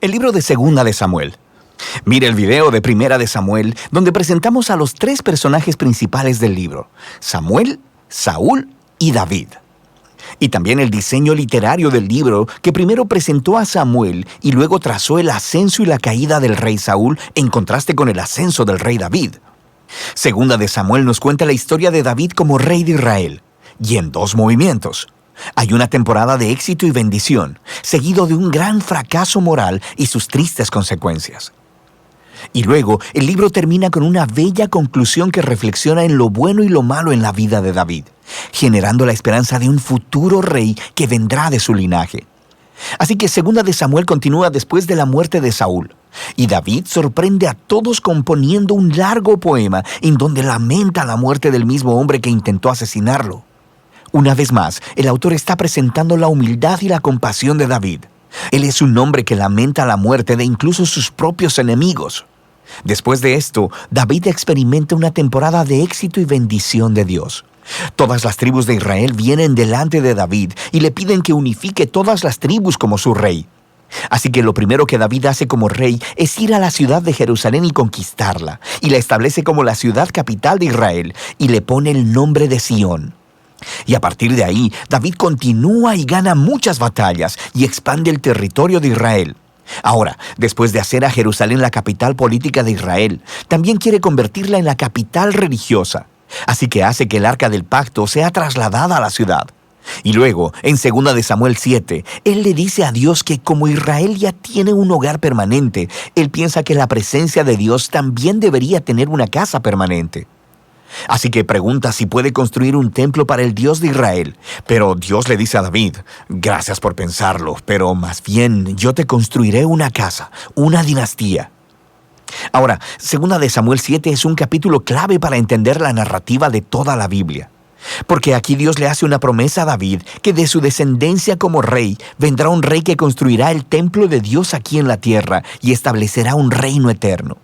el libro de Segunda de Samuel. Mira el video de Primera de Samuel, donde presentamos a los tres personajes principales del libro: Samuel, Saúl y David. Y también el diseño literario del libro, que primero presentó a Samuel y luego trazó el ascenso y la caída del rey Saúl en contraste con el ascenso del rey David. Segunda de Samuel nos cuenta la historia de David como rey de Israel, y en dos movimientos. Hay una temporada de éxito y bendición, seguido de un gran fracaso moral y sus tristes consecuencias. Y luego, el libro termina con una bella conclusión que reflexiona en lo bueno y lo malo en la vida de David, generando la esperanza de un futuro rey que vendrá de su linaje. Así que Segunda de Samuel continúa después de la muerte de Saúl, y David sorprende a todos componiendo un largo poema en donde lamenta la muerte del mismo hombre que intentó asesinarlo. Una vez más, el autor está presentando la humildad y la compasión de David. Él es un hombre que lamenta la muerte de incluso sus propios enemigos. Después de esto, David experimenta una temporada de éxito y bendición de Dios. Todas las tribus de Israel vienen delante de David y le piden que unifique todas las tribus como su rey. Así que lo primero que David hace como rey es ir a la ciudad de Jerusalén y conquistarla, y la establece como la ciudad capital de Israel, y le pone el nombre de Sión. Y a partir de ahí, David continúa y gana muchas batallas y expande el territorio de Israel. Ahora, después de hacer a Jerusalén la capital política de Israel, también quiere convertirla en la capital religiosa. Así que hace que el Arca del Pacto sea trasladada a la ciudad. Y luego, en 2 de Samuel 7, él le dice a Dios que como Israel ya tiene un hogar permanente, él piensa que la presencia de Dios también debería tener una casa permanente. Así que pregunta si puede construir un templo para el Dios de Israel. Pero Dios le dice a David: gracias por pensarlo, pero más bien yo te construiré una casa, una dinastía. Ahora, 2 de Samuel 7 es un capítulo clave para entender la narrativa de toda la Biblia. Porque aquí Dios le hace una promesa a David que de su descendencia como rey vendrá un rey que construirá el templo de Dios aquí en la tierra y establecerá un reino eterno.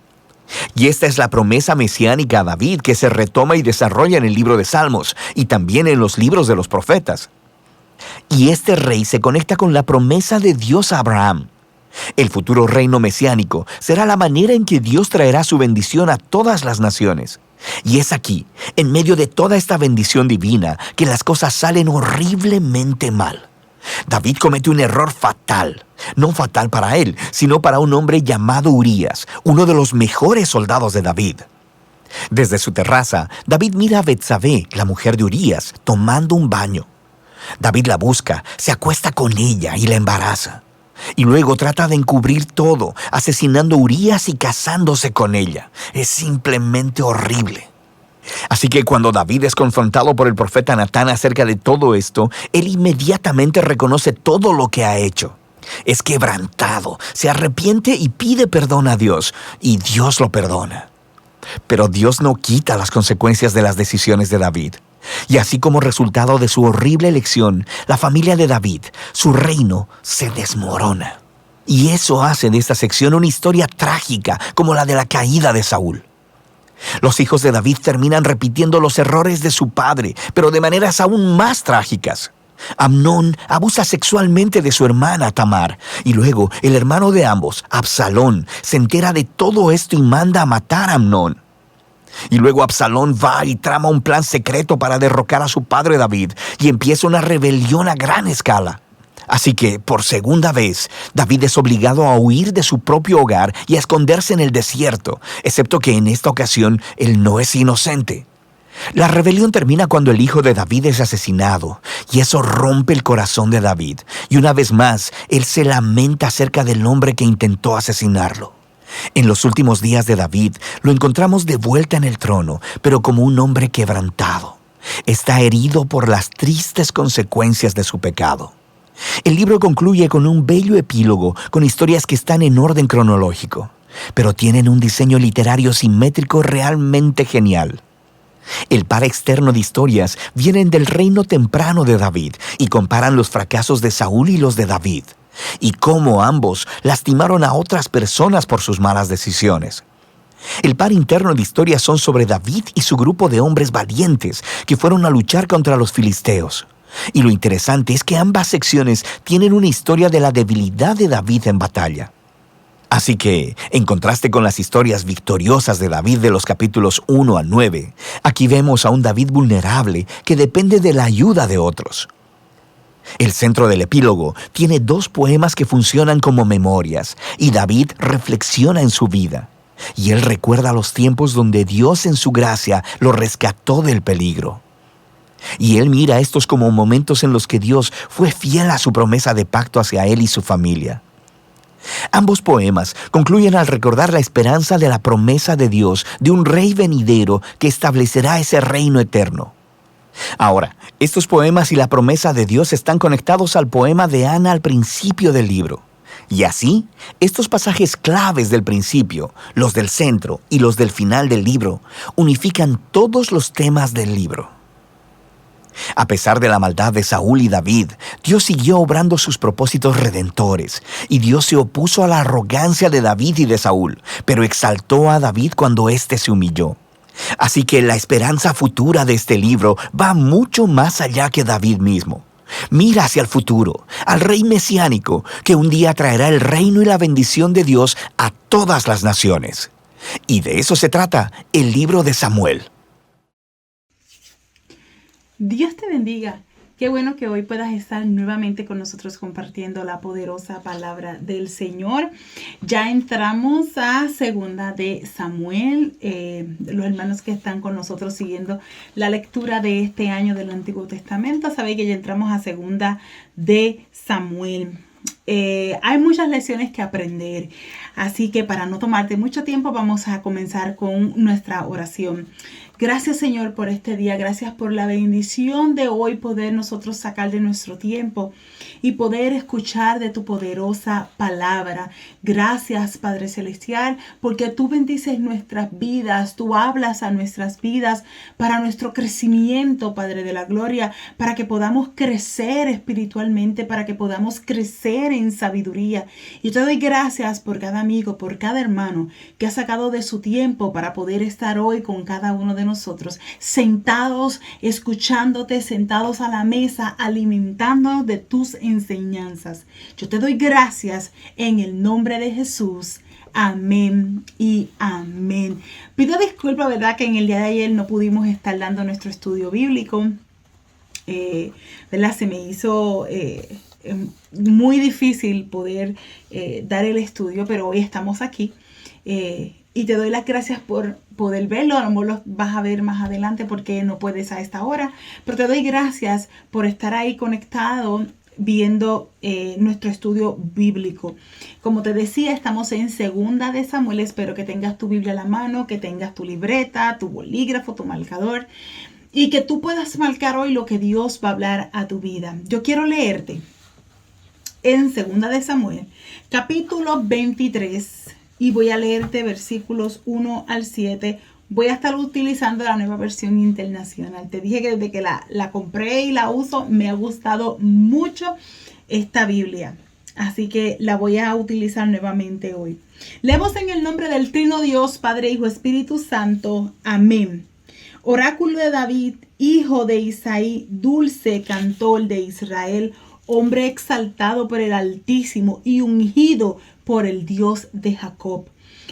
Y esta es la promesa mesiánica a David que se retoma y desarrolla en el libro de Salmos y también en los libros de los profetas. Y este rey se conecta con la promesa de Dios a Abraham. El futuro reino mesiánico será la manera en que Dios traerá su bendición a todas las naciones. Y es aquí, en medio de toda esta bendición divina, que las cosas salen horriblemente mal. David comete un error fatal, no fatal para él, sino para un hombre llamado Urías, uno de los mejores soldados de David. Desde su terraza, David mira a Betsabé, la mujer de Urías, tomando un baño. David la busca, se acuesta con ella y la embaraza. Y luego trata de encubrir todo, asesinando a Urías y casándose con ella. Es simplemente horrible. Así que cuando David es confrontado por el profeta Natán acerca de todo esto, él inmediatamente reconoce todo lo que ha hecho. Es quebrantado, se arrepiente y pide perdón a Dios, y Dios lo perdona. Pero Dios no quita las consecuencias de las decisiones de David. Y así como resultado de su horrible elección, la familia de David, su reino, se desmorona. Y eso hace de esta sección una historia trágica como la de la caída de Saúl. Los hijos de David terminan repitiendo los errores de su padre, pero de maneras aún más trágicas. Amnón abusa sexualmente de su hermana Tamar, y luego el hermano de ambos, Absalón, se entera de todo esto y manda a matar a Amnón. Y luego Absalón va y trama un plan secreto para derrocar a su padre David, y empieza una rebelión a gran escala. Así que, por segunda vez, David es obligado a huir de su propio hogar y a esconderse en el desierto, excepto que en esta ocasión él no es inocente. La rebelión termina cuando el hijo de David es asesinado, y eso rompe el corazón de David, y una vez más, él se lamenta acerca del hombre que intentó asesinarlo. En los últimos días de David, lo encontramos de vuelta en el trono, pero como un hombre quebrantado. Está herido por las tristes consecuencias de su pecado. El libro concluye con un bello epílogo con historias que están en orden cronológico, pero tienen un diseño literario simétrico realmente genial. El par externo de historias vienen del reino temprano de David y comparan los fracasos de Saúl y los de David, y cómo ambos lastimaron a otras personas por sus malas decisiones. El par interno de historias son sobre David y su grupo de hombres valientes que fueron a luchar contra los filisteos. Y lo interesante es que ambas secciones tienen una historia de la debilidad de David en batalla. Así que, en contraste con las historias victoriosas de David de los capítulos 1 al 9, aquí vemos a un David vulnerable que depende de la ayuda de otros. El centro del epílogo tiene 2 poemas que funcionan como memorias, y David reflexiona en su vida. Y él recuerda los tiempos donde Dios en su gracia lo rescató del peligro. Y él mira estos como momentos en los que Dios fue fiel a su promesa de pacto hacia él y su familia. Ambos poemas concluyen al recordar la esperanza de la promesa de Dios de un rey venidero que establecerá ese reino eterno. Ahora, estos poemas y la promesa de Dios están conectados al poema de Ana al principio del libro. Y así, estos pasajes claves del principio, los del centro y los del final del libro, unifican todos los temas del libro. A pesar de la maldad de Saúl y David, Dios siguió obrando sus propósitos redentores, y Dios se opuso a la arrogancia de David y de Saúl, pero exaltó a David cuando éste se humilló. Así que la esperanza futura de este libro va mucho más allá que David mismo. Mira hacia el futuro, al rey mesiánico, que un día traerá el reino y la bendición de Dios a todas las naciones. Y de eso se trata el libro de Samuel. Dios te bendiga. Qué bueno que hoy puedas estar nuevamente con nosotros compartiendo la poderosa palabra del Señor. Ya entramos a segunda de Samuel. Los hermanos que están con nosotros siguiendo la lectura de este año del Antiguo Testamento, sabéis que ya entramos a segunda de Samuel. Hay muchas lecciones que aprender, así que para no tomarte mucho tiempo vamos a comenzar con nuestra oración. Gracias, Señor, por este día. Gracias por la bendición de hoy poder nosotros sacar de nuestro tiempo y poder escuchar de tu poderosa palabra. Gracias, Padre Celestial, porque tú bendices nuestras vidas. Tú hablas a nuestras vidas para nuestro crecimiento, Padre de la Gloria, para que podamos crecer espiritualmente, para que podamos crecer en sabiduría. Y te doy gracias por cada amigo, por cada hermano que ha sacado de su tiempo para poder estar hoy con cada uno de nosotros, sentados, escuchándote, sentados a la mesa, alimentándonos de tus enseñanzas. Yo te doy gracias en el nombre de Jesús. Amén y amén. Pido disculpas, ¿verdad? Que en el día de ayer no pudimos estar dando nuestro estudio bíblico. ¿Verdad? Se me hizo muy difícil poder dar el estudio, pero hoy estamos aquí. Y te doy las gracias por poder verlo. A lo mejor lo vas a ver más adelante porque no puedes a esta hora. Pero te doy gracias por estar ahí conectado viendo nuestro estudio bíblico. Como te decía, estamos en segunda de Samuel. Espero que tengas tu Biblia a la mano, que tengas tu libreta, tu bolígrafo, tu marcador. Y que tú puedas marcar hoy lo que Dios va a hablar a tu vida. Yo quiero leerte en segunda de Samuel, capítulo 23. Y voy a leerte versículos 1 al 7. Voy a estar utilizando la Nueva Versión Internacional. Te dije que desde que la compré y la uso, me ha gustado mucho esta Biblia. Así que la voy a utilizar nuevamente hoy. Leemos en el nombre del Trino Dios, Padre, Hijo, Espíritu Santo. Amén. Oráculo de David, hijo de Isaí, dulce cantor de Israel, hombre exaltado por el Altísimo y ungido por el Dios de Jacob.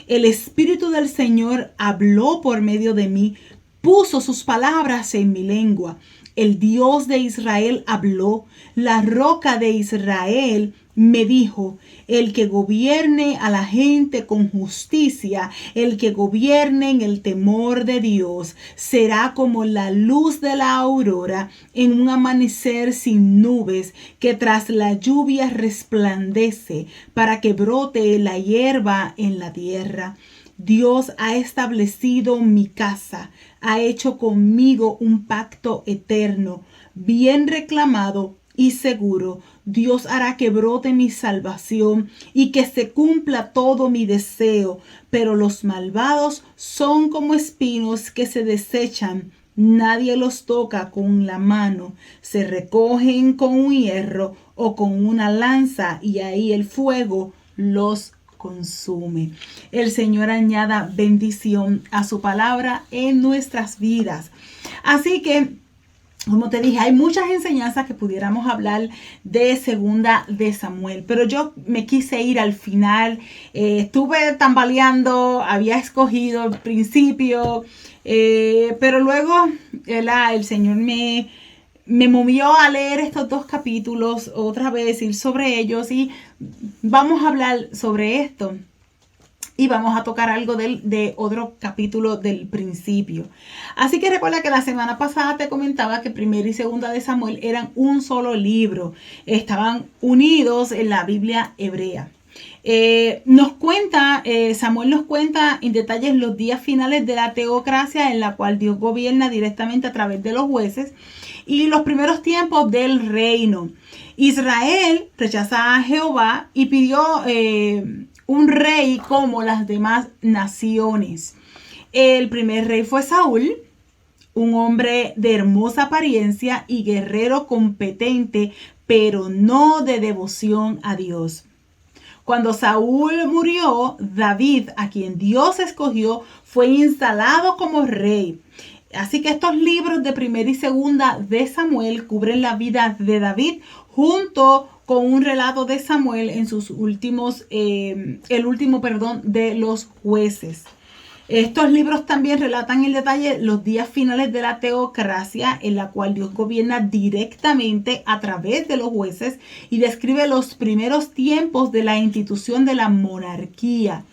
El Espíritu del Señor habló por medio de mí, puso sus palabras en mi lengua. El Dios de Israel habló, la roca de Israel me dijo: el que gobierne a la gente con justicia, el que gobierne en el temor de Dios, será como la luz de la aurora en un amanecer sin nubes, que tras la lluvia resplandece para que brote la hierba en la tierra. Dios ha establecido mi casa, ha hecho conmigo un pacto eterno, bien reclamado y seguro. Dios hará que brote mi salvación y que se cumpla todo mi deseo, pero los malvados son como espinos que se desechan. Nadie los toca con la mano, se recogen con un hierro o con una lanza y ahí el fuego los consume. El Señor añada bendición a su palabra en nuestras vidas. Así que como te dije, hay muchas enseñanzas que pudiéramos hablar de Segunda de Samuel, pero yo me quise ir al final. Estuve tambaleando, había escogido el principio, pero luego el Señor me movió a leer estos 2 capítulos otra vez, ir sobre ellos, y vamos a hablar sobre esto. Y vamos a tocar algo de otro capítulo del principio. Así que recuerda que la semana pasada te comentaba que Primera y Segunda de Samuel eran un solo libro. Estaban unidos en la Biblia hebrea. Samuel nos cuenta en detalles los días finales de la teocracia, en la cual Dios gobierna directamente a través de los jueces, y los primeros tiempos del reino. Israel rechaza a Jehová y pidió un rey como las demás naciones. El primer rey fue Saúl, un hombre de hermosa apariencia y guerrero competente, pero no de devoción a Dios. Cuando Saúl murió, David, a quien Dios escogió, fue instalado como rey. Así que estos libros de Primera y Segunda de Samuel cubren la vida de David junto con un relato de Samuel en sus últimos, el último de los jueces. Estos libros también relatan en detalle los días finales de la teocracia, en la cual Dios gobierna directamente a través de los jueces, y describe los primeros tiempos de la institución de la monarquía.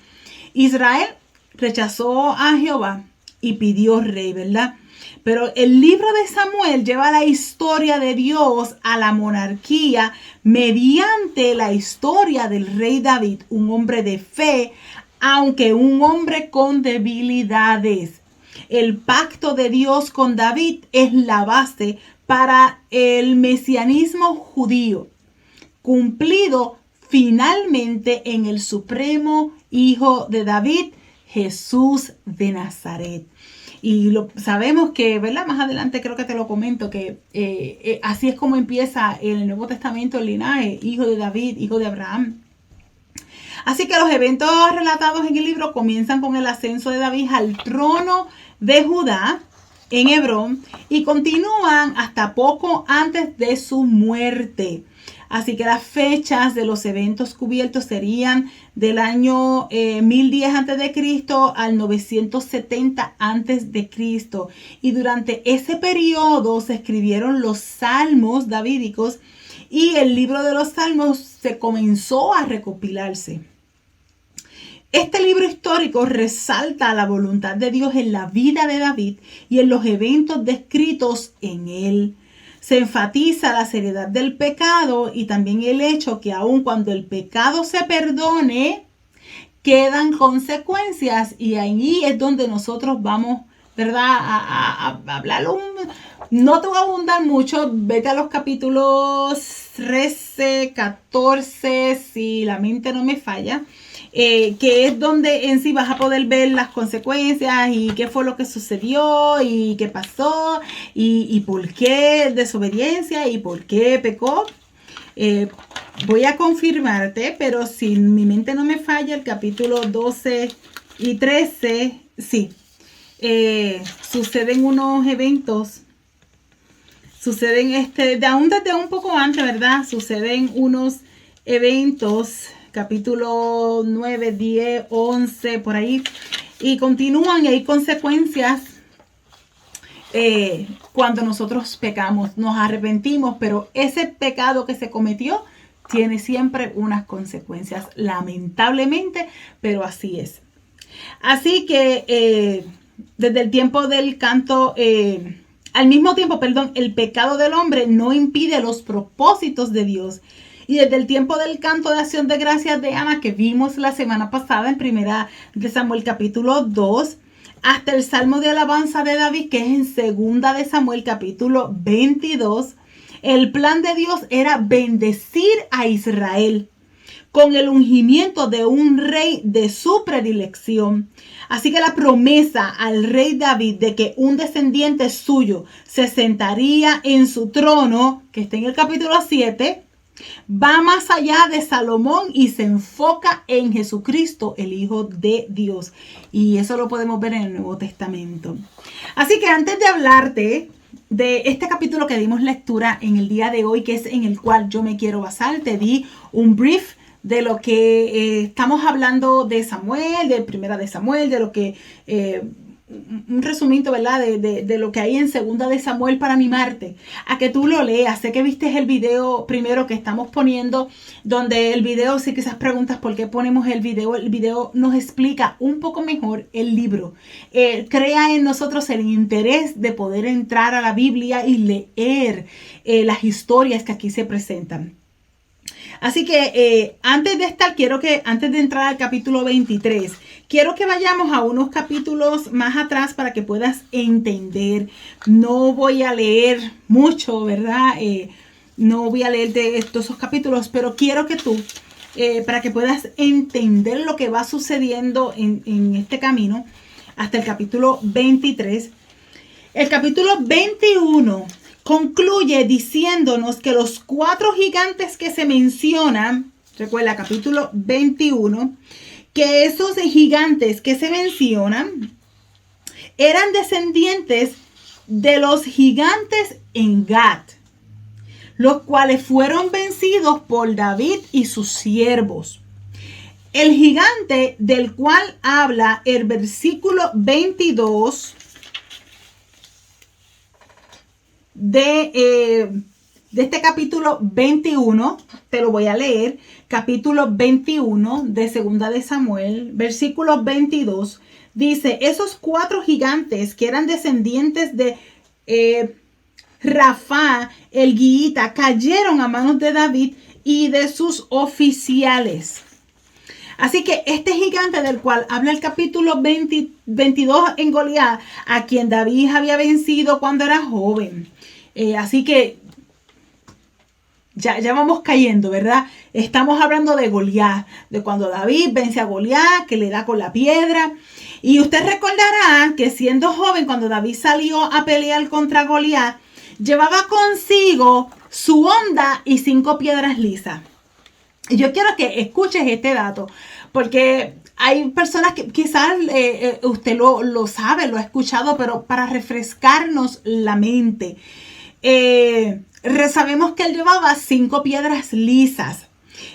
Israel rechazó a Jehová y pidió rey, ¿verdad? Pero el libro de Samuel lleva la historia de Dios a la monarquía mediante la historia del rey David, un hombre de fe, aunque un hombre con debilidades. El pacto de Dios con David es la base para el mesianismo judío, cumplido finalmente en el supremo Hijo de David, Jesús de Nazaret. Y sabemos que, ¿verdad? Más adelante creo que te lo comento, que así es como empieza en el Nuevo Testamento el linaje, hijo de David, hijo de Abraham. Así que los eventos relatados en el libro comienzan con el ascenso de David al trono de Judá en Hebrón y continúan hasta poco antes de su muerte. Así que las fechas de los eventos cubiertos serían del año 1010 a.C. al 970 a.C. Y durante ese periodo se escribieron los salmos davídicos y el libro de los salmos se comenzó a recopilarse. Este libro histórico resalta la voluntad de Dios en la vida de David y en los eventos descritos en él. Se enfatiza la seriedad del pecado y también el hecho que aun cuando el pecado se perdone, quedan consecuencias, y ahí es donde nosotros vamos, ¿verdad?, a hablarlo. No te voy a abundar mucho, vete a los capítulos 13, 14, si la mente no me falla. Que es donde en sí vas a poder ver las consecuencias y qué fue lo que sucedió y qué pasó y por qué desobediencia y por qué pecó. Voy a confirmarte, pero si mi mente no me falla, el capítulo 12 y 13, sí, suceden unos eventos, suceden desde un poco antes, ¿verdad? Suceden unos eventos, capítulo 9, 10, 11, por ahí, y continúan, y hay consecuencias cuando nosotros pecamos, nos arrepentimos, pero ese pecado que se cometió tiene siempre unas consecuencias, lamentablemente, pero así es. Así que desde el tiempo del canto, al mismo tiempo, el pecado del hombre no impide los propósitos de Dios. Y desde el tiempo del canto de acción de gracias de Ana, que vimos la semana pasada en Primera de Samuel capítulo 2, hasta el Salmo de alabanza de David, que es en Segunda de Samuel capítulo 22, el plan de Dios era bendecir a Israel con el ungimiento de un rey de su predilección. Así que la promesa al rey David de que un descendiente suyo se sentaría en su trono, que está en el capítulo 7, va más allá de Salomón y se enfoca en Jesucristo, el Hijo de Dios. Y eso lo podemos ver en el Nuevo Testamento. Así que antes de hablarte de este capítulo que dimos lectura en el día de hoy, que es en el cual yo me quiero basar, te di un brief de lo que estamos hablando de Samuel, de Primera de Samuel, de lo que un resumito, ¿verdad? De lo que hay en Segunda de Samuel para animarte a que tú lo leas. Sé que viste el video primero que estamos poniendo, donde el video, si quizás preguntas por qué ponemos el video nos explica un poco mejor el libro. Crea en nosotros el interés de poder entrar a la Biblia y leer las historias que aquí se presentan. Así que antes de entrar al capítulo 23, quiero que vayamos a unos capítulos más atrás para que puedas entender. No voy a leer mucho, ¿verdad? No voy a leer de estos capítulos, pero quiero que tú, para que puedas entender lo que va sucediendo en este camino, hasta el capítulo 23. El capítulo 21 concluye diciéndonos que los 4 gigantes que se mencionan, recuerda capítulo 21, que esos gigantes que se mencionan eran descendientes de los gigantes en Gat, los cuales fueron vencidos por David y sus siervos. El gigante del cual habla el versículo 22 de este capítulo 21, te lo voy a leer, capítulo 21 de Segunda de Samuel, versículo 22, dice, esos 4 gigantes que eran descendientes de Rafa, el guiita, cayeron a manos de David y de sus oficiales. Así que este gigante del cual habla el capítulo 22 en Goliat, a quien David había vencido cuando era joven. Así que ya vamos cayendo, ¿verdad? Estamos hablando de Goliat, de cuando David vence a Goliat, que le da con la piedra. Y usted recordará que siendo joven, cuando David salió a pelear contra Goliat, llevaba consigo su honda y 5 piedras lisas. Y yo quiero que escuches este dato, porque hay personas que quizás usted lo sabe, lo ha escuchado, pero para refrescarnos la mente, sabemos que él llevaba 5 piedras lisas.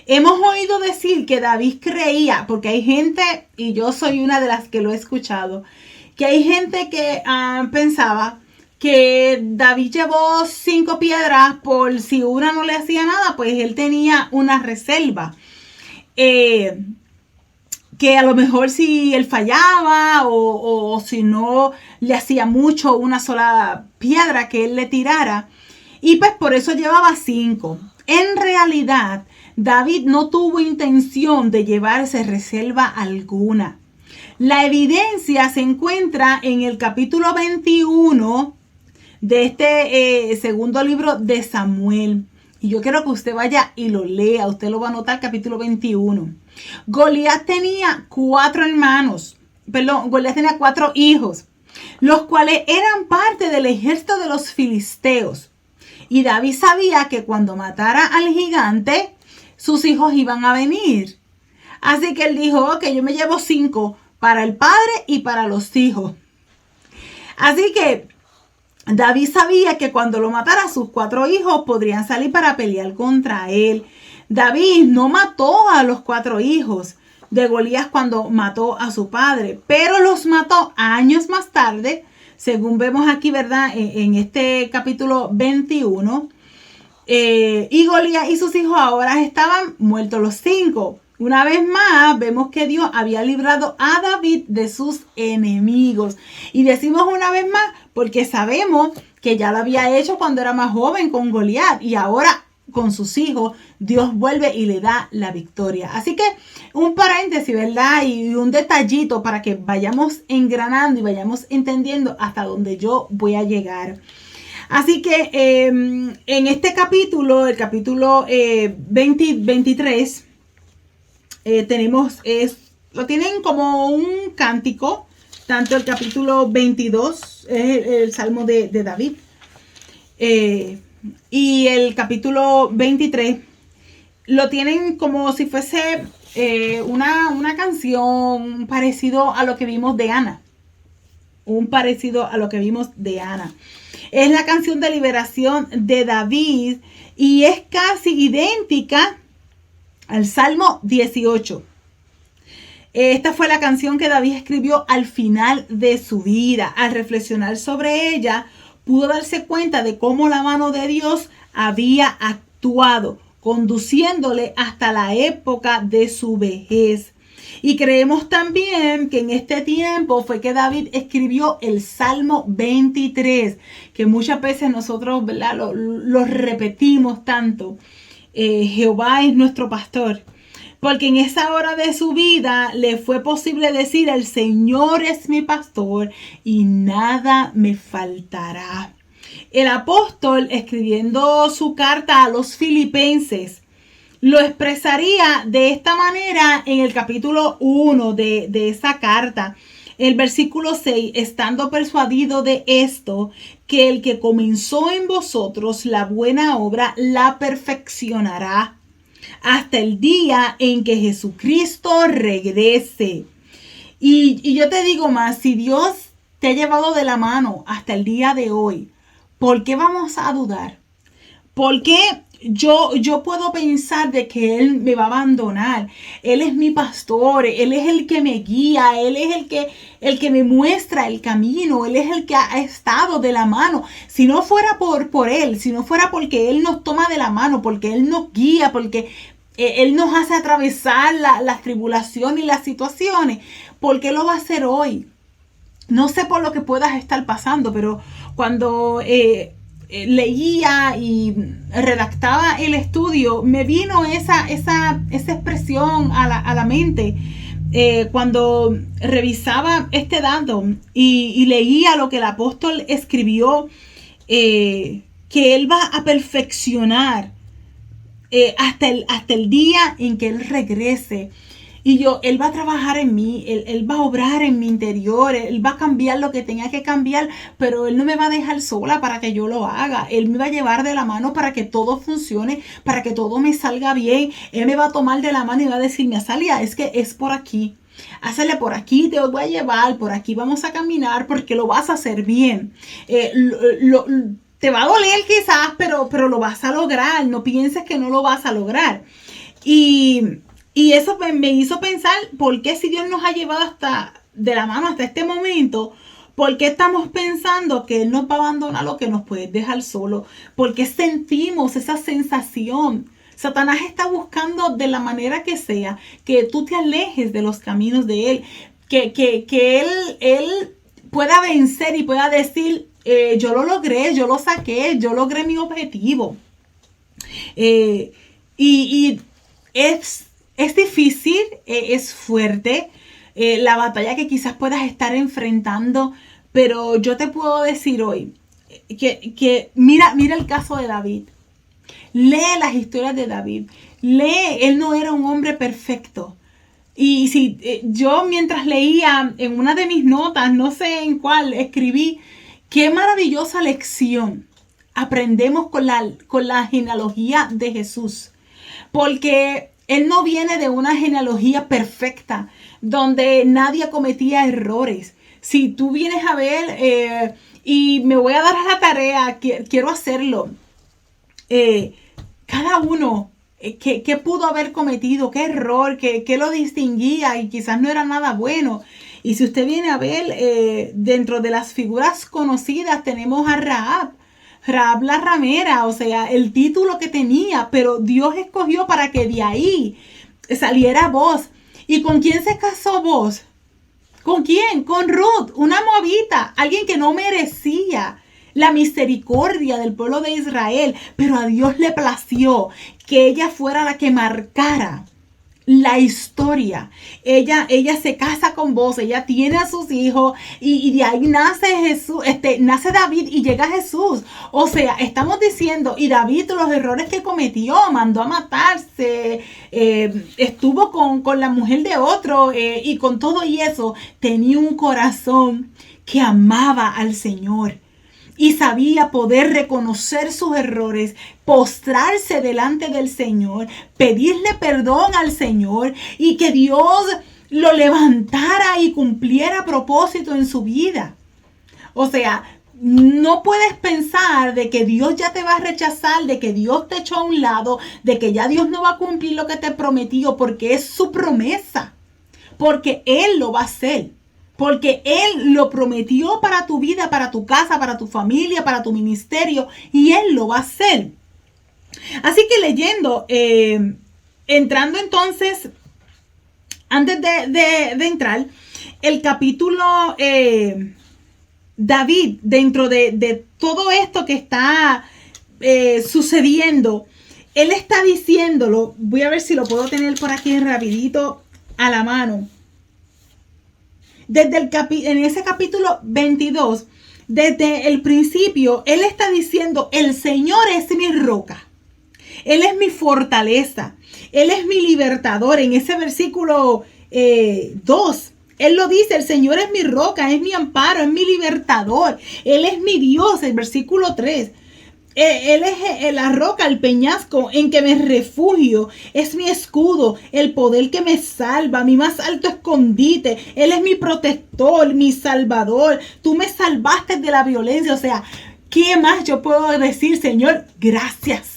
Hemos oído decir que David creía, porque hay gente, y yo soy una de las que lo he escuchado, que hay gente que pensaba que David llevó 5 piedras por si una no le hacía nada, pues él tenía una reserva. Que a lo mejor si él fallaba o si no le hacía mucho una sola piedra que él le tirara. Y pues por eso llevaba 5. En realidad, David no tuvo intención de llevarse reserva alguna. La evidencia se encuentra en el capítulo 21 de este segundo libro de Samuel. Y yo quiero que usted vaya y lo lea. Usted lo va a notar, capítulo 21. Goliat tenía 4 hermanos. Goliat tenía 4 hijos, los cuales eran parte del ejército de los filisteos. Y David sabía que cuando matara al gigante, sus hijos iban a venir. Así que él dijo, ok, yo me llevo 5 para el padre y para los hijos. Así que David sabía que cuando lo matara, sus 4 hijos podrían salir para pelear contra él. David no mató a los 4 hijos de Goliat cuando mató a su padre, pero los mató años más tarde, según vemos aquí, ¿verdad? En este capítulo 21. Y Goliat y sus hijos ahora estaban muertos los 5. Una vez más, vemos que Dios había librado a David de sus enemigos. Y decimos una vez más porque sabemos que ya lo había hecho cuando era más joven con Goliat. Y ahora con sus hijos, Dios vuelve y le da la victoria. Así que un paréntesis, ¿verdad? Y un detallito para que vayamos engranando y vayamos entendiendo hasta dónde yo voy a llegar. Así que en este capítulo, el capítulo 23, lo tienen como un cántico, tanto el capítulo 22, es el salmo de David, y el capítulo 23 lo tienen como si fuese una canción parecido a lo que vimos de Ana. un parecido a lo que vimos de Ana. Es la canción de liberación de David y es casi idéntica al Salmo 18. Esta fue la canción que David escribió al final de su vida. Al reflexionar sobre ella, pudo darse cuenta de cómo la mano de Dios había actuado, conduciéndole hasta la época de su vejez. Y creemos también que en este tiempo fue que David escribió el Salmo 23, que muchas veces nosotros, ¿verdad?, lo repetimos tanto. Jehová es nuestro pastor. Porque en esa hora de su vida le fue posible decir: el Señor es mi pastor y nada me faltará. El apóstol, escribiendo su carta a los filipenses, lo expresaría de esta manera en el capítulo 1 de esa carta. El versículo 6, estando persuadido de esto, que el que comenzó en vosotros la buena obra la perfeccionará hasta el día en que Jesucristo regrese. Y yo te digo más, si Dios te ha llevado de la mano hasta el día de hoy, ¿por qué vamos a dudar? ¿Por qué yo puedo pensar de que Él me va a abandonar? Él es mi pastor, Él es el que me guía, Él es el que me muestra el camino, Él es el que ha estado de la mano. Si no fuera por Él, si no fuera porque Él nos toma de la mano, porque Él nos guía, porque Él nos hace atravesar las tribulaciones y las situaciones, ¿por qué lo va a hacer hoy? No sé por lo que puedas estar pasando, pero cuando leía y redactaba el estudio, me vino esa expresión a la mente cuando revisaba este dato y leía lo que el apóstol escribió, que Él va a perfeccionar hasta el día en que Él regrese. Y Él va a trabajar en mí, Él va a obrar en mi interior, Él va a cambiar lo que tenga que cambiar, pero Él no me va a dejar sola para que yo lo haga. Él me va a llevar de la mano para que todo funcione, para que todo me salga bien. Él me va a tomar de la mano y va a decirme: Azalia, es que es por aquí. Hazle por aquí, te voy a llevar, por aquí vamos a caminar porque lo vas a hacer bien. Te va a doler quizás, pero lo vas a lograr. No pienses que no lo vas a lograr. Y eso me hizo pensar, ¿por qué si Dios nos ha llevado de la mano hasta este momento? ¿Por qué estamos pensando que Él nos va a abandonar o que nos puede dejar solo? ¿Por qué sentimos esa sensación? Satanás está buscando de la manera que sea que tú te alejes de los caminos de Él. Que Él pueda vencer y pueda decir: yo lo logré, yo lo saqué, yo logré mi objetivo. Y es difícil, es fuerte la batalla que quizás puedas estar enfrentando, pero yo te puedo decir hoy que mira el caso de David. Lee las historias de David. Él no era un hombre perfecto. Y si yo mientras leía en una de mis notas, no sé en cuál, escribí: qué maravillosa lección aprendemos con la genealogía de Jesús. Porque Él no viene de una genealogía perfecta, donde nadie cometía errores. Si tú vienes a ver, y me voy a dar a la tarea, quiero hacerlo, cada uno, ¿qué pudo haber cometido? ¿Qué error? ¿Qué lo distinguía? Y quizás no era nada bueno. Y si usted viene a ver, dentro de las figuras conocidas tenemos a Rahab la ramera, o sea, el título que tenía, pero Dios escogió para que de ahí saliera Boaz. ¿Y con quién se casó Boaz? ¿Con quién? Con Ruth, una moabita, alguien que no merecía la misericordia del pueblo de Israel, pero a Dios le plació que ella fuera la que marcara la historia. Ella se casa con Boaz, ella tiene a sus hijos y de ahí nace Jesús, nace David y llega Jesús. O sea, estamos diciendo, y David, los errores que cometió, mandó a matarse, estuvo con la mujer de otro, y con todo y eso tenía un corazón que amaba al Señor. Y sabía poder reconocer sus errores, postrarse delante del Señor, pedirle perdón al Señor y que Dios lo levantara y cumpliera propósito en su vida. O sea, no puedes pensar de que Dios ya te va a rechazar, de que Dios te echó a un lado, de que ya Dios no va a cumplir lo que te prometió, porque es su promesa. Porque Él lo va a hacer. Porque Él lo prometió para tu vida, para tu casa, para tu familia, para tu ministerio. Y Él lo va a hacer. Así que leyendo, entrando entonces, antes de entrar, el capítulo David, dentro de todo esto que está sucediendo, él está diciéndolo. Voy a ver si lo puedo tener por aquí rapidito a la mano. En ese capítulo 22, desde el principio, él está diciendo, el Señor es mi roca. Él es mi fortaleza. Él es mi libertador. En ese versículo 2, él lo dice, el Señor es mi roca, es mi amparo, es mi libertador. Él es mi Dios, el versículo 3. Él es la roca, el peñasco en que me refugio, es mi escudo, el poder que me salva, mi más alto escondite. Él es mi protector, mi salvador. Tú me salvaste de la violencia. O sea, ¿qué más yo puedo decir, Señor? Gracias.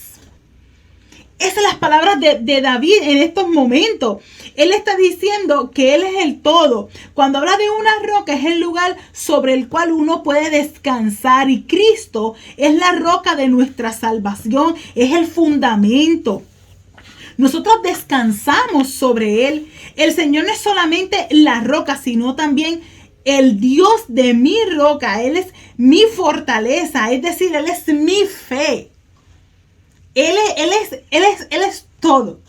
Esas son las palabras de David en estos momentos. Él está diciendo que Él es el todo. Cuando habla de una roca, es el lugar sobre el cual uno puede descansar. Y Cristo es la roca de nuestra salvación. Es el fundamento. Nosotros descansamos sobre Él. El Señor no es solamente la roca, sino también el Dios de mi roca. Él es mi fortaleza. Es decir, Él es mi fe. Él es todo.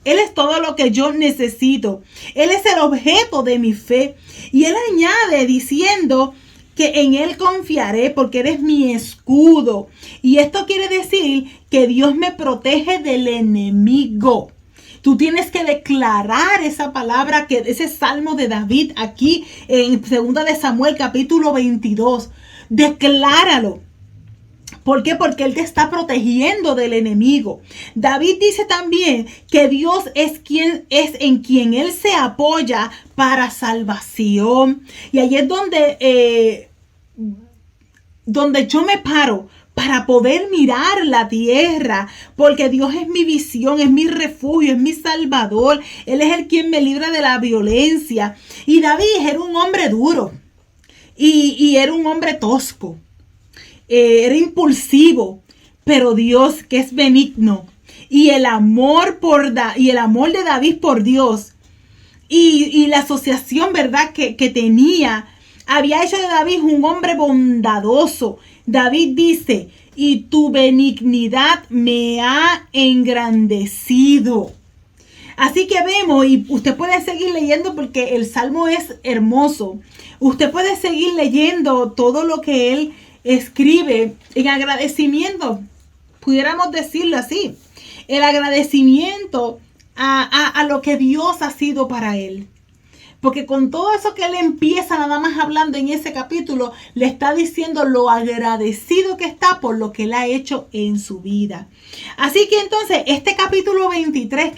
Él es todo lo que yo necesito. Él es el objeto de mi fe. Y Él añade diciendo que en Él confiaré porque eres mi escudo. Y esto quiere decir que Dios me protege del enemigo. Tú tienes que declarar esa palabra, ese salmo de David aquí en 2 de Samuel capítulo 22. Decláralo. ¿Por qué? Porque Él te está protegiendo del enemigo. David dice también que Dios es en quien Él se apoya para salvación. Y ahí es donde yo me paro para poder mirar la tierra, porque Dios es mi visión, es mi refugio, es mi salvador. Él es el quien me libra de la violencia. Y David era un hombre duro y era un hombre tosco. Era impulsivo, pero Dios, que es benigno, y el amor de David por Dios y la asociación, ¿verdad?, que tenía, había hecho de David un hombre bondadoso. David dice, y tu benignidad me ha engrandecido. Así que vemos, y usted puede seguir leyendo porque el salmo es hermoso. Usted puede seguir leyendo todo lo que él escribe en agradecimiento, pudiéramos decirlo así, el agradecimiento a lo que Dios ha sido para él. Porque con todo eso que él empieza nada más hablando en ese capítulo, le está diciendo lo agradecido que está por lo que él ha hecho en su vida. Así que entonces este capítulo 23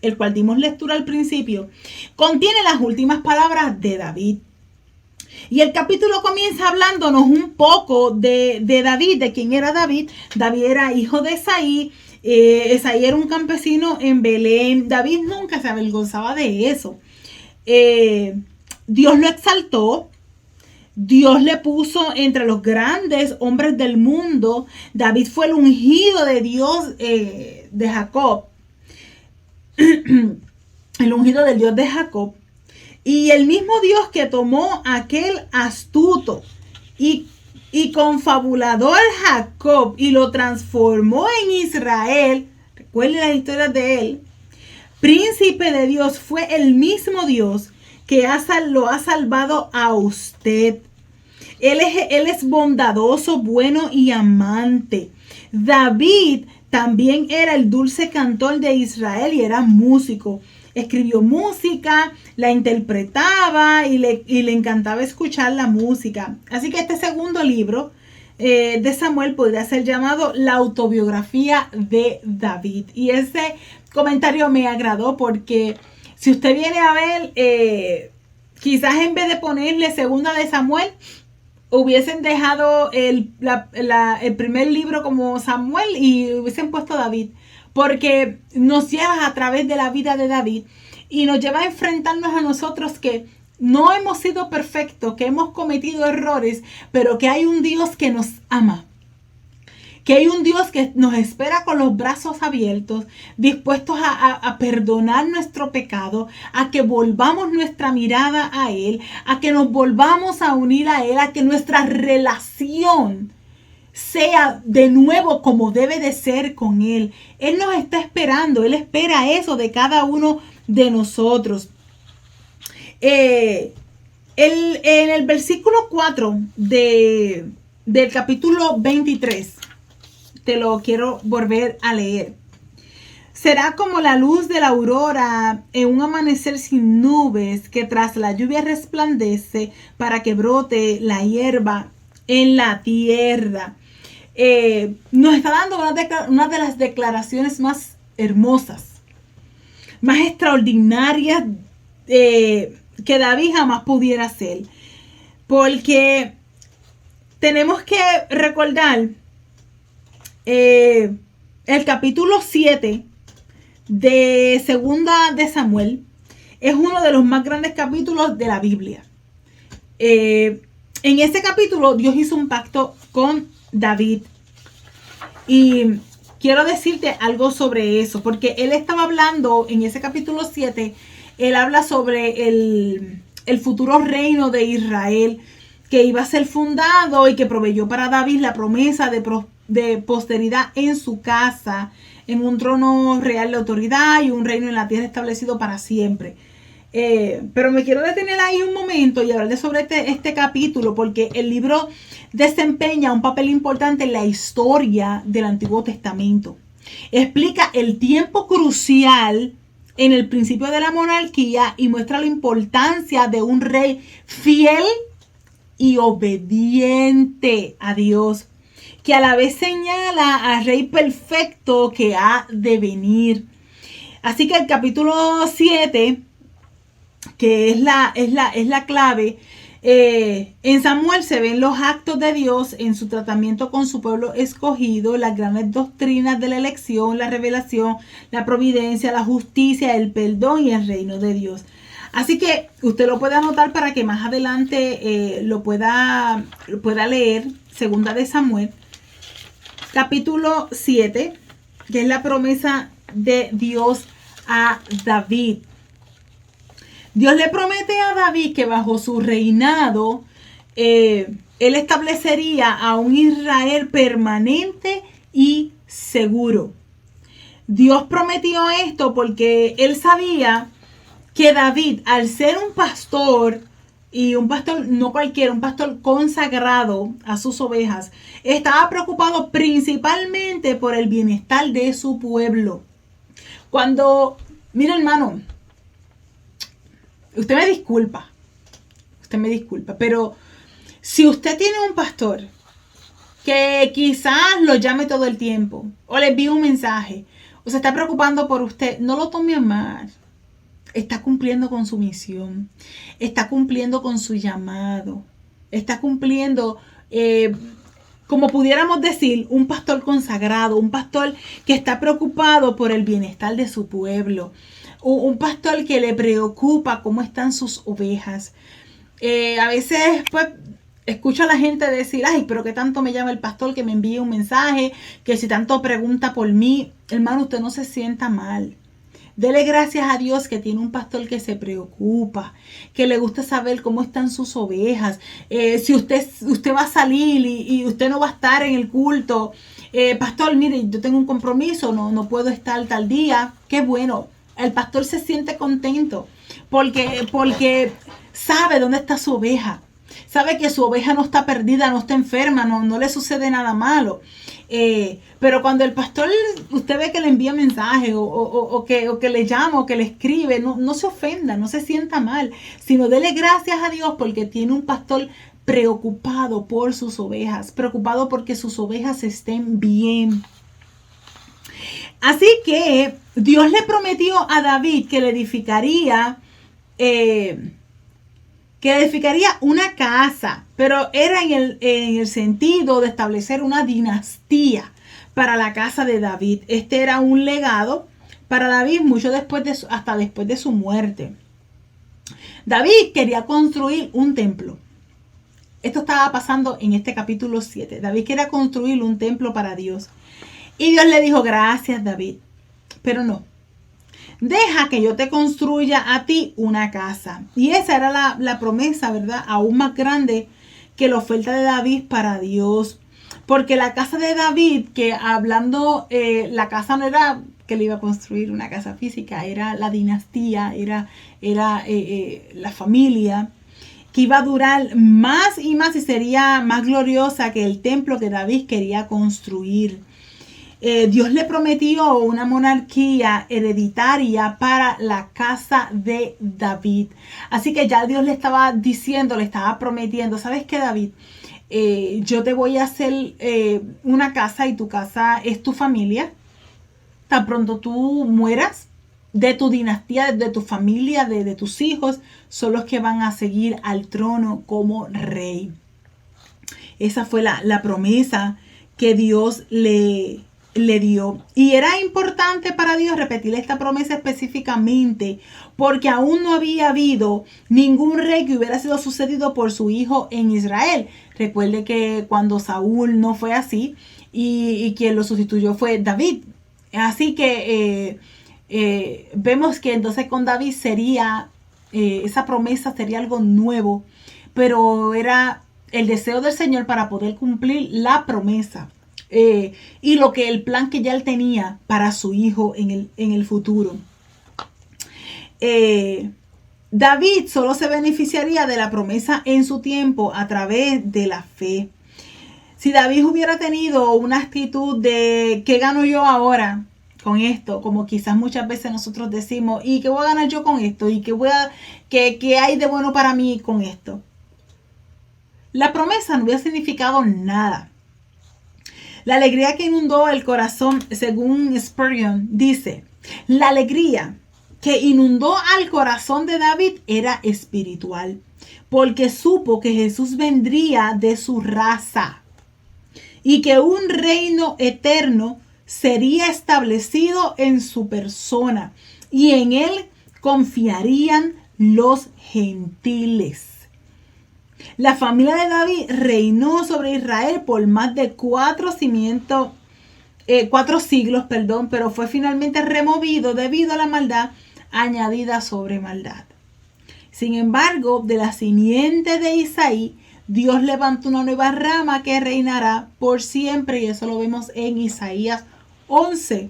el cual dimos lectura al principio, contiene las últimas palabras de David. Y el capítulo comienza hablándonos un poco de David, de quién era David. David era hijo de Esaí. Esaí era un campesino en Belén. David nunca se avergonzaba de eso. Dios lo exaltó. Dios le puso entre los grandes hombres del mundo. David fue el ungido de Dios de Jacob. El ungido del Dios de Jacob. Y el mismo Dios que tomó aquel astuto y confabulador Jacob y lo transformó en Israel, recuerden las historias de él, príncipe de Dios, fue el mismo Dios que lo ha salvado a usted. Él es bondadoso, bueno y amante. David también era el dulce cantor de Israel y era músico. Escribió música, la interpretaba y le encantaba escuchar la música. Así que este segundo libro de Samuel podría ser llamado la autobiografía de David. Y ese comentario me agradó porque si usted viene a ver, quizás en vez de ponerle 2 de Samuel, hubiesen dejado el primer libro como Samuel y hubiesen puesto David, porque nos lleva a través de la vida de David y nos lleva a enfrentarnos a nosotros que no hemos sido perfectos, que hemos cometido errores, pero que hay un Dios que nos ama. Que hay un Dios que nos espera con los brazos abiertos, dispuestos a perdonar nuestro pecado, a que volvamos nuestra mirada a Él, a que nos volvamos a unir a Él, a que nuestra relación sea de nuevo como debe de ser con Él. Él nos está esperando, Él espera eso de cada uno de nosotros. En el versículo 4 del capítulo 23, te lo quiero volver a leer. Será como la luz de la aurora en un amanecer sin nubes, que tras la lluvia resplandece para que brote la hierba en la tierra. Nos está dando una de las declaraciones más hermosas, más extraordinarias que David jamás pudiera hacer. Porque tenemos que recordar el capítulo 7 de Segunda de Samuel. Es uno de los más grandes capítulos de la Biblia. En ese capítulo Dios hizo un pacto con David. Y quiero decirte algo sobre eso, porque él estaba hablando en ese capítulo 7, él habla sobre el futuro reino de Israel, que iba a ser fundado y que proveyó para David la promesa de posteridad en su casa, en un trono real de autoridad y un reino en la tierra establecido para siempre. Pero me quiero detener ahí un momento y hablar sobre este capítulo, porque el libro desempeña un papel importante en la historia del Antiguo Testamento. Explica el tiempo crucial en el principio de la monarquía y muestra la importancia de un rey fiel y obediente a Dios, que a la vez señala al rey perfecto que ha de venir. Así que el capítulo 7, que es la clave, en Samuel se ven los actos de Dios en su tratamiento con su pueblo escogido, las grandes doctrinas de la elección, la revelación, la providencia, la justicia, el perdón y el reino de Dios. Así que usted lo puede anotar para que más adelante lo pueda leer. Segunda de Samuel, capítulo 7, que es la promesa de Dios a David. Dios le promete a David que bajo su reinado él establecería a un Israel permanente y seguro. Dios prometió esto porque él sabía que David, al ser un pastor, y un pastor no cualquiera, un pastor consagrado a sus ovejas, estaba preocupado principalmente por el bienestar de su pueblo. Mira, hermano, usted me disculpa, pero si usted tiene un pastor que quizás lo llame todo el tiempo o le envíe un mensaje o se está preocupando por usted, no lo tome a mal. Está cumpliendo con su misión, está cumpliendo con su llamado, está cumpliendo, como pudiéramos decir, un pastor consagrado, un pastor que está preocupado por el bienestar de su pueblo. Un pastor que le preocupa cómo están sus ovejas. A veces, pues, escucho a la gente decir, ay, pero qué tanto me llama el pastor que me envíe un mensaje, que si tanto pregunta por mí. Hermano, usted no se sienta mal. Dele gracias a Dios que tiene un pastor que se preocupa, que le gusta saber cómo están sus ovejas. Si usted va a salir y usted no va a estar en el culto, pastor, mire, yo tengo un compromiso, no puedo estar tal día. Qué bueno. El pastor se siente contento porque sabe dónde está su oveja. Sabe que su oveja no está perdida, no está enferma, no le sucede nada malo. Pero cuando el pastor, usted ve que le envía mensajes o que le llama o que le escribe, no se ofenda, no se sienta mal, sino dele gracias a Dios porque tiene un pastor preocupado por sus ovejas, preocupado porque sus ovejas estén bien. Así que Dios le prometió a David que le edificaría, que que edificaría una casa, pero era en el sentido de establecer una dinastía para la casa de David. Este era un legado para David hasta después de su muerte. David quería construir un templo. Esto estaba pasando en este capítulo 7. David quería construir un templo para Dios. Y Dios le dijo, gracias David, pero no. Deja que yo te construya a ti una casa. Y esa era la promesa, ¿verdad? Aún más grande que la oferta de David para Dios. Porque la casa de David, que hablando, la casa no era que le iba a construir una casa física, era la dinastía, era la familia, que iba a durar más y más y sería más gloriosa que el templo que David quería construir. Dios le prometió una monarquía hereditaria para la casa de David. Así que ya Dios le estaba diciendo, le estaba prometiendo, ¿sabes qué, David? Yo te voy a hacer una casa y tu casa es tu familia. Tan pronto tú mueras, de tu dinastía, de tu familia, de tus hijos, son los que van a seguir al trono como rey. Esa fue la promesa que Dios le dio. Y era importante para Dios repetir esta promesa específicamente porque aún no había habido ningún rey que hubiera sido sucedido por su hijo en Israel. Recuerde que cuando Saúl no fue así y quien lo sustituyó fue David. Así que vemos que entonces con David sería, esa promesa sería algo nuevo, pero era el deseo del Señor para poder cumplir la promesa. Y el plan que ya él tenía para su hijo en el futuro. David solo se beneficiaría de la promesa en su tiempo a través de la fe. Si David hubiera tenido una actitud de ¿qué gano yo ahora con esto? Como quizás muchas veces nosotros decimos, ¿y qué voy a ganar yo con esto? ¿Y qué hay de bueno para mí con esto? La promesa no hubiera significado nada. La alegría que inundó el corazón, según Spurgeon, dice, la alegría que inundó al corazón de David era espiritual, porque supo que Jesús vendría de su raza y que un reino eterno sería establecido en su persona y en él confiarían los gentiles. La familia de David reinó sobre Israel por más de 4 siglos, pero fue finalmente removido debido a la maldad añadida sobre maldad. Sin embargo, de la simiente de Isaí, Dios levantó una nueva rama que reinará por siempre, y eso lo vemos en Isaías 11.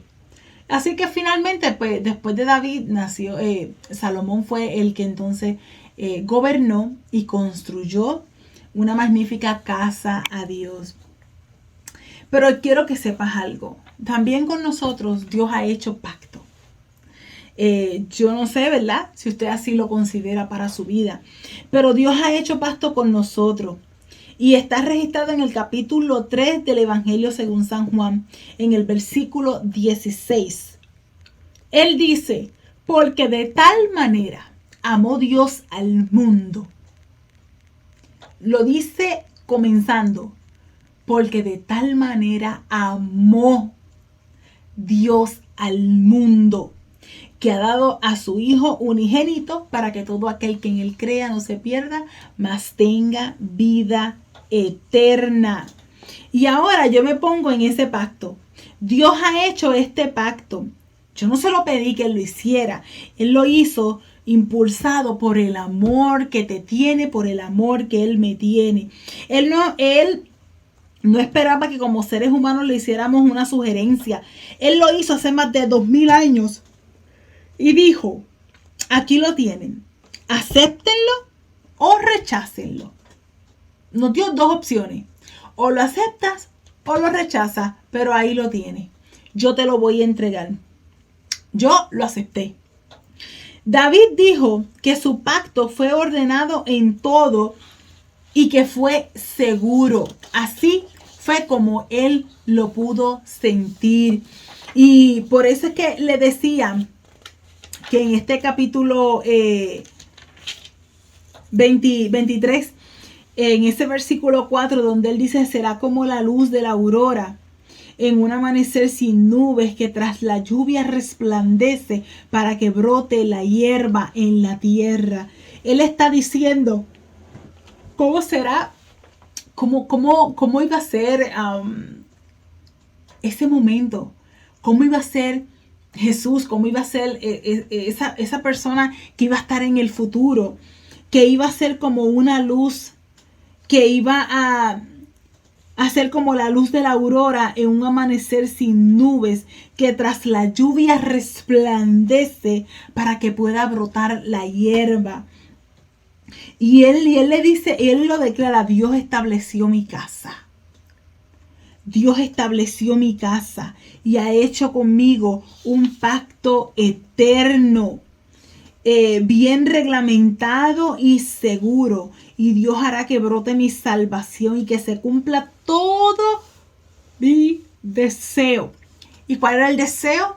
Así que finalmente, pues, después de David nació, Salomón fue el que entonces gobernó y construyó una magnífica casa a Dios. Pero quiero que sepas algo. También con nosotros Dios ha hecho pacto. Yo no sé, ¿verdad? Si usted así lo considera para su vida. Pero Dios ha hecho pacto con nosotros. Y está registrado en el capítulo 3 del Evangelio según San Juan, en el versículo 16. Él dice, porque de tal manera amó Dios al mundo. Lo dice comenzando, porque de tal manera amó Dios al mundo, que ha dado a su Hijo unigénito para que todo aquel que en él crea no se pierda, mas tenga vida eterna. Y ahora yo me pongo en ese pacto. Dios ha hecho este pacto. Yo no se lo pedí que él lo hiciera. Él lo hizo impulsado por el amor que te tiene, por el amor que él me tiene. Él no esperaba que como seres humanos le hiciéramos una sugerencia. Él lo hizo hace más de 2000 años. Y dijo, aquí lo tienen. Acéptenlo o rechácenlo. Nos dio 2 opciones. O lo aceptas o lo rechazas. Pero ahí lo tienes. Yo te lo voy a entregar. Yo lo acepté. David dijo que su pacto fue ordenado en todo y que fue seguro. Así fue como él lo pudo sentir. Y por eso es que le decían que en este capítulo 23, en ese versículo 4, donde él dice, será como la luz de la aurora en un amanecer sin nubes, que tras la lluvia resplandece para que brote la hierba en la tierra. Él está diciendo, ¿cómo será? ¿Cómo iba a ser ese momento? ¿Cómo iba a ser Jesús? ¿Cómo iba a ser esa persona que iba a estar en el futuro? Que iba a ser como una luz, que iba a ser como la luz de la aurora en un amanecer sin nubes, que tras la lluvia resplandece para que pueda brotar la hierba. Y él le dice, él lo declara, Dios estableció mi casa. Dios estableció mi casa y ha hecho conmigo un pacto eterno, bien reglamentado y seguro. Y Dios hará que brote mi salvación y que se cumpla todo mi deseo. ¿Y cuál era el deseo?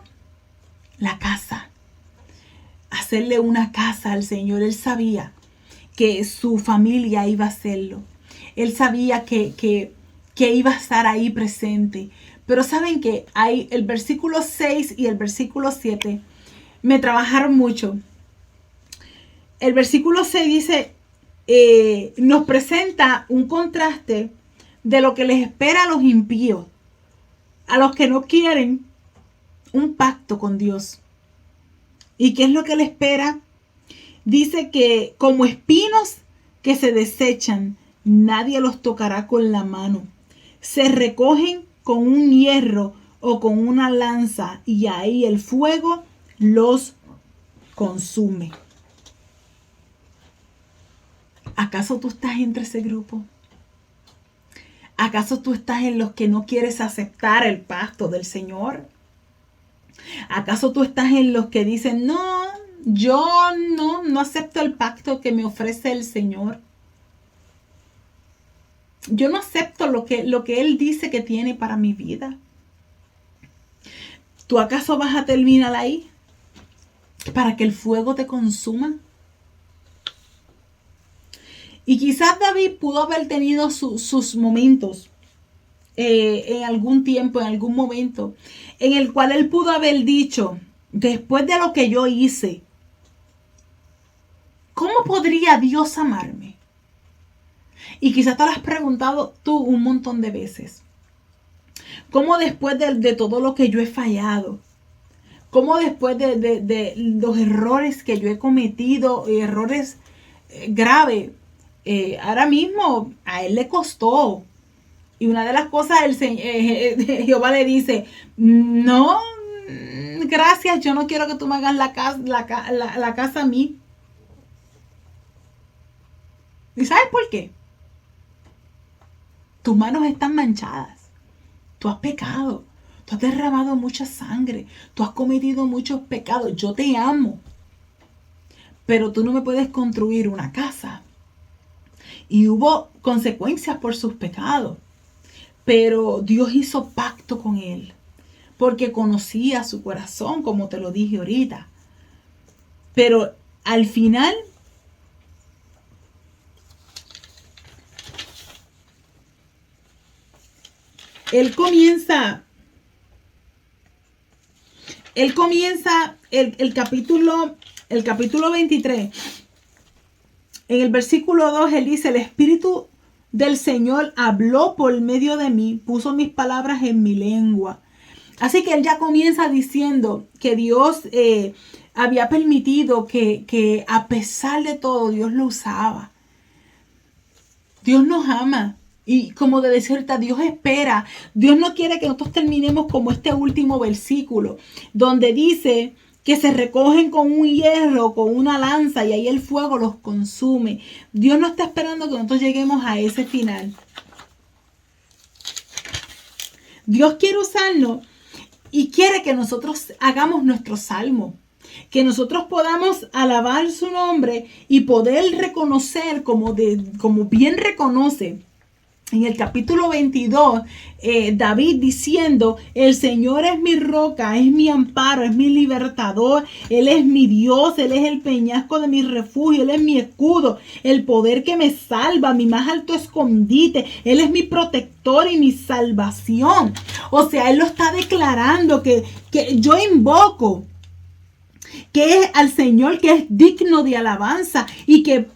La casa. Hacerle una casa al Señor. Él sabía que su familia iba a hacerlo. Él sabía que iba a estar ahí presente. Pero saben que hay el versículo 6 y el versículo 7 me trabajaron mucho. El versículo 6 dice, nos presenta un contraste de lo que les espera a los impíos, a los que no quieren un pacto con Dios. ¿Y qué es lo que les espera? Dice que como espinos que se desechan, nadie los tocará con la mano. Se recogen con un hierro o con una lanza y ahí el fuego los consume. ¿Acaso tú estás entre ese grupo? ¿Acaso tú estás en los que no quieres aceptar el pacto del Señor? ¿Acaso tú estás en los que dicen, no, yo no acepto el pacto que me ofrece el Señor? Yo no acepto lo que Él dice que tiene para mi vida. ¿Tú acaso vas a terminar ahí para que el fuego te consuma? Y quizás David pudo haber tenido sus momentos en algún tiempo, en algún momento, en el cual él pudo haber dicho, después de lo que yo hice, ¿cómo podría Dios amarme? Y quizás te lo has preguntado tú un montón de veces. ¿Cómo después de todo lo que yo he fallado? ¿Cómo después de los errores que yo he cometido, errores graves? Ahora mismo a él le costó. Y una de las cosas, Jehová le dice, no, gracias, yo no quiero que tú me hagas la casa a mí. ¿Y sabes por qué? Tus manos están manchadas. Tú has pecado. Tú has derramado mucha sangre. Tú has cometido muchos pecados. Yo te amo. Pero tú no me puedes construir una casa. Y hubo consecuencias por sus pecados. Pero Dios hizo pacto con él. Porque conocía su corazón, como te lo dije ahorita. Pero al final, él comienza el capítulo 23. En el versículo 2 él dice, el Espíritu del Señor habló por medio de mí, puso mis palabras en mi lengua. Así que él ya comienza diciendo que Dios había permitido que a pesar de todo Dios lo usaba. Dios nos ama. Y como de decirte, Dios espera. Dios no quiere que nosotros terminemos como este último versículo, donde dice que se recogen con un hierro, con una lanza, y ahí el fuego los consume. Dios no está esperando que nosotros lleguemos a ese final. Dios quiere usarnos y quiere que nosotros hagamos nuestro salmo. Que nosotros podamos alabar su nombre y poder reconocer como bien reconoce en el capítulo 22, David diciendo: el Señor es mi roca, es mi amparo, es mi libertador, Él es mi Dios, Él es el peñasco de mi refugio, Él es mi escudo, el poder que me salva, mi más alto escondite, Él es mi protector y mi salvación. O sea, Él lo está declarando que yo invoco que es al Señor, que es digno de alabanza, y que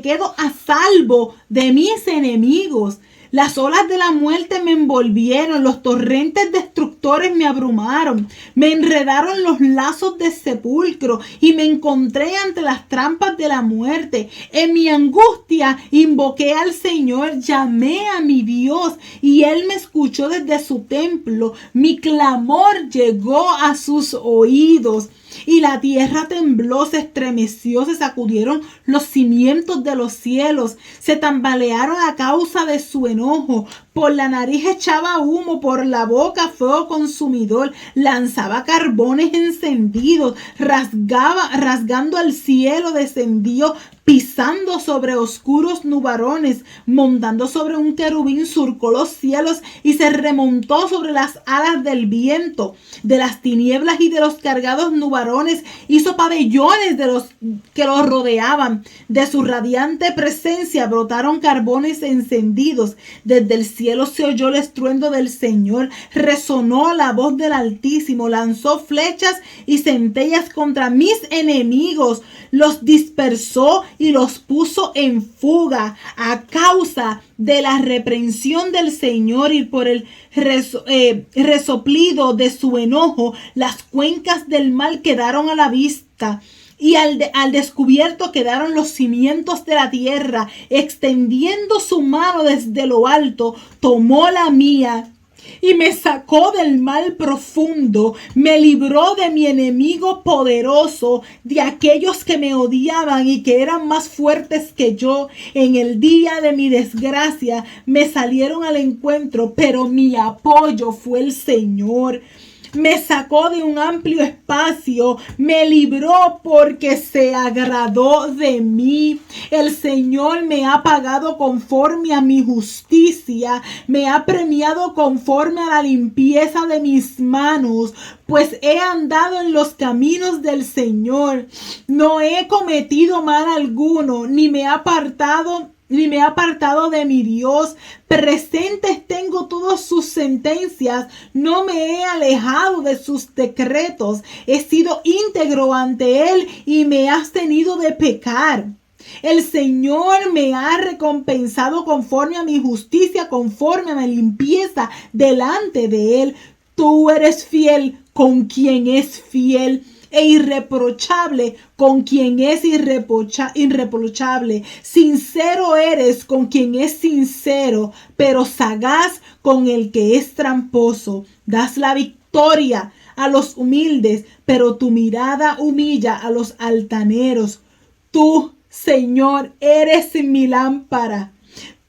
quedo a salvo de mis enemigos. Las olas de la muerte me envolvieron, los torrentes destructores me abrumaron, me enredaron los lazos de sepulcro y me encontré ante las trampas de la muerte. En mi angustia invoqué al Señor, llamé a mi Dios y Él me escuchó desde su templo. Mi clamor llegó a sus oídos. Y la tierra tembló, se estremeció, se sacudieron los cimientos de los cielos, se tambalearon a causa de su enojo. Por la nariz echaba humo, por la boca fuego consumidor, lanzaba carbones encendidos, rasgando al cielo descendió, pisando sobre oscuros nubarones, montando sobre un querubín, surcó los cielos y se remontó sobre las alas del viento. De las tinieblas y de los cargados nubarones hizo pabellones de los que los rodeaban. De su radiante presencia brotaron carbones encendidos. Desde el cielo se oyó el estruendo del Señor, resonó la voz del Altísimo, lanzó flechas y centellas contra mis enemigos, los dispersó y los puso en fuga a causa de la reprensión del Señor y por el resoplido de su enojo. Las cuencas del mar quedaron a la vista y al descubierto quedaron los cimientos de la tierra. Extendiendo su mano desde lo alto, tomó la mía y me sacó del mal profundo, me libró de mi enemigo poderoso, de aquellos que me odiaban y que eran más fuertes que yo. En el día de mi desgracia me salieron al encuentro, pero mi apoyo fue el Señor. Me sacó de un amplio espacio, me libró porque se agradó de mí. El Señor me ha pagado conforme a mi justicia, me ha premiado conforme a la limpieza de mis manos, pues he andado en los caminos del Señor. No he cometido mal alguno, ni me he apartado de mi Dios. Presentes tengo todas sus sentencias, no me he alejado de sus decretos. He sido íntegro ante Él y me he abstenido de pecar. El Señor me ha recompensado conforme a mi justicia, conforme a mi limpieza delante de Él. Tú eres fiel con quien es fiel, e irreprochable con quien es irreprochable. Sincero eres con quien es sincero, pero sagaz con el que es tramposo. Das la victoria a los humildes, pero tu mirada humilla a los altaneros. Tú, Señor, eres mi lámpara.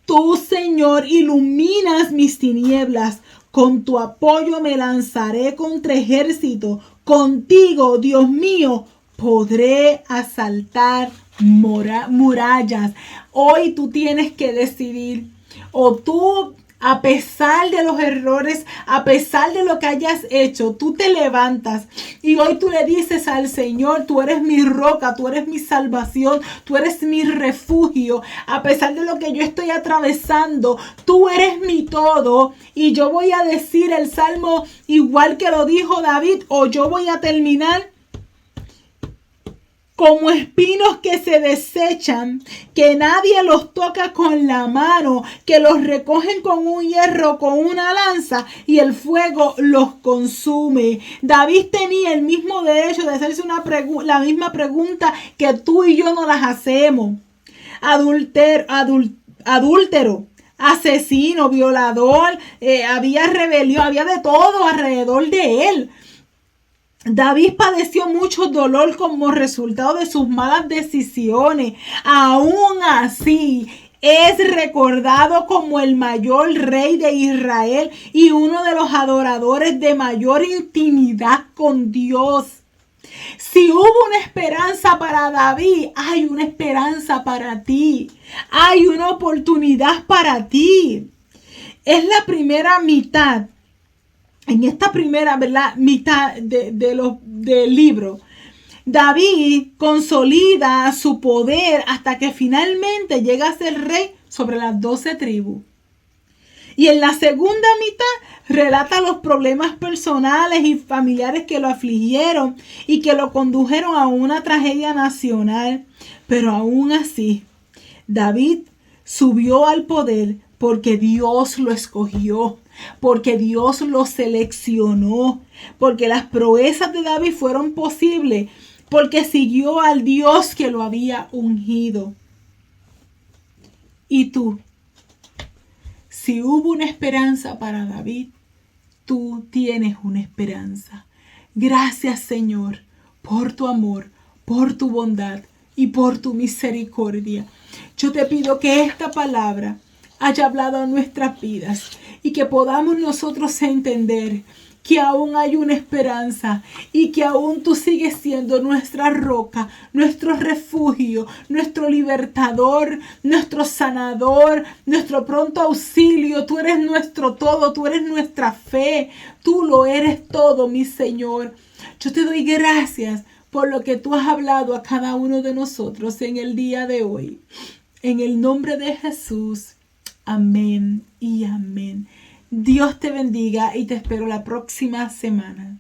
Tú, Señor, iluminas mis tinieblas. Con tu apoyo me lanzaré contra ejército. Contigo, Dios mío, podré asaltar murallas. Hoy tú tienes que decidir, o tú, a pesar de los errores, a pesar de lo que hayas hecho, tú te levantas y hoy tú le dices al Señor: tú eres mi roca, tú eres mi salvación, tú eres mi refugio. A pesar de lo que yo estoy atravesando, tú eres mi todo. Y yo voy a decir el salmo igual que lo dijo David, o yo voy a terminar: como espinos que se desechan, que nadie los toca con la mano, que los recogen con un hierro, con una lanza, y el fuego los consume. David tenía el mismo derecho de hacerse la misma pregunta que tú y yo nos las hacemos. Adúltero, asesino, violador, había rebelión, había de todo alrededor de él. David padeció mucho dolor como resultado de sus malas decisiones. Aún así, es recordado como el mayor rey de Israel y uno de los adoradores de mayor intimidad con Dios. Si hubo una esperanza para David, hay una esperanza para ti. Hay una oportunidad para ti. es la primera mitad. En esta primera, ¿verdad?, mitad del libro, David consolida su poder hasta que finalmente llega a ser rey sobre las 12 tribus. Y en la segunda mitad relata los problemas personales y familiares que lo afligieron y que lo condujeron a una tragedia nacional. Pero aún así, David subió al poder porque Dios lo escogió, porque Dios lo seleccionó, porque las proezas de David fueron posibles, porque siguió al Dios que lo había ungido. ¿Y tú? Si hubo una esperanza para David, tú tienes una esperanza. Gracias, Señor, por tu amor, por tu bondad y por tu misericordia. Yo te pido que esta palabra haya hablado a nuestras vidas y que podamos nosotros entender que aún hay una esperanza y que aún tú sigues siendo nuestra roca, nuestro refugio, nuestro libertador, nuestro sanador, nuestro pronto auxilio. Tú eres nuestro todo, tú eres nuestra fe, tú lo eres todo, mi Señor. Yo te doy gracias por lo que tú has hablado a cada uno de nosotros en el día de hoy. En el nombre de Jesús. Amén y amén. Dios te bendiga y te espero la próxima semana.